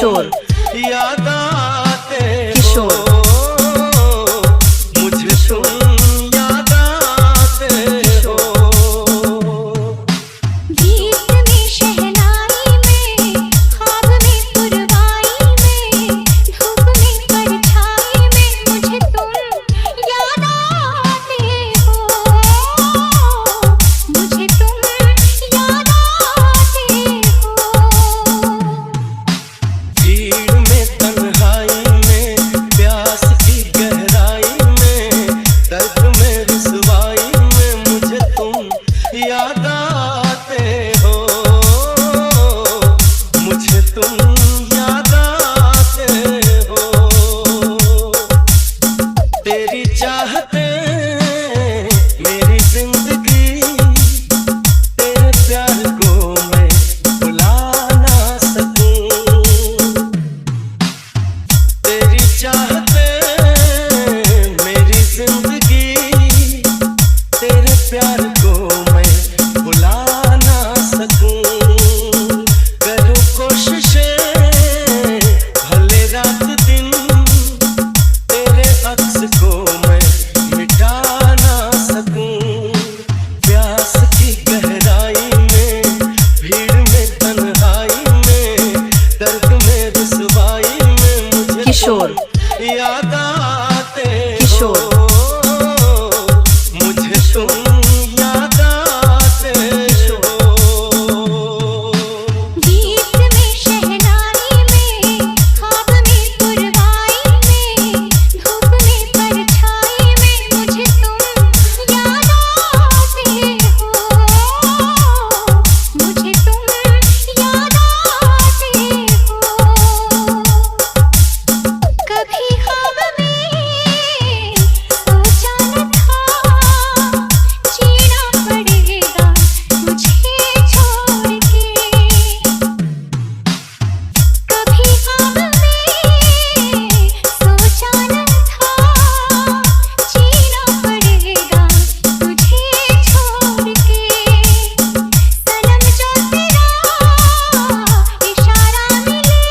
किशोर याद आते किशोर मुझे तुम याद आते हो। गीत में शहनाई में ख्वाब में पुरवाई में धूप में परछाई में मुझे तुम याद आते हो। मुझे तुम याद आते हो। भीड़ में तन्हाई में प्यास की गहराई में दर्द में रुसवाई में मुझे तुम याद आते हो। मुझे तुम याद आते हो। तेरी चाहते मेरी जिंदगी तेरे प्यार को मैं भुला ना सकूं। तेरी चाहते मेरी जिंदगी तेरे प्यार को मैं भुला ना सकूं। करूं कोशिशें भले रात दिन तेरे अक्स को मैं मिटा ना सकूं। प्यास की गहराई में भीड़ में तन्हाई में दर्द में रुसवाई में मुझे किशोर याद आते किशोर हो। मुझे तुम याद आते हो। गीत में शहनाई में ख्वाब में पुरवाई में धूप में परछाई में मुझे तुम याद आते हो। मुझे तुम याद आते हो। कभी ख्वाब में सोचा न था जीना पड़ेगा मुझे छोड़ के। कभी ख्वाब में सोचा न था जीना पड़ेगा तुझे छोड़ के। सनम जो तेरा इशारा मिले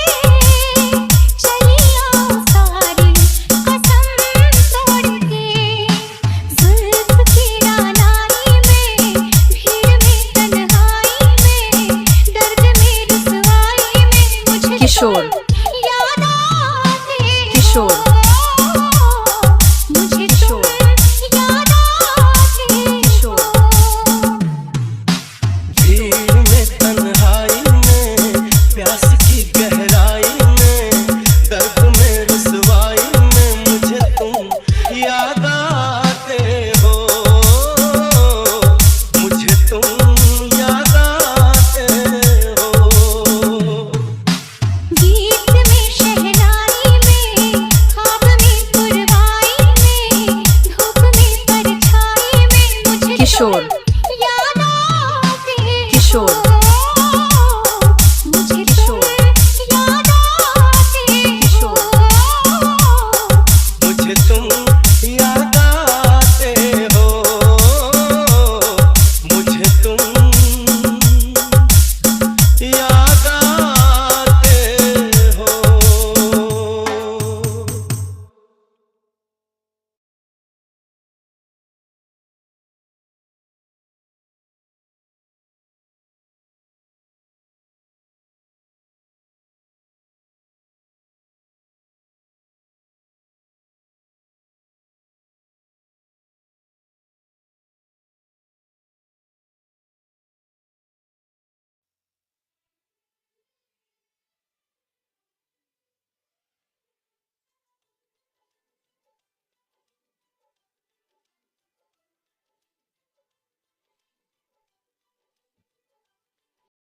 चली आओ सारी कसम तोड़ के। जुल्फ की रानाई में भीड़ में तन्हाई में दर्द में रुसवाई में मुझे किशोर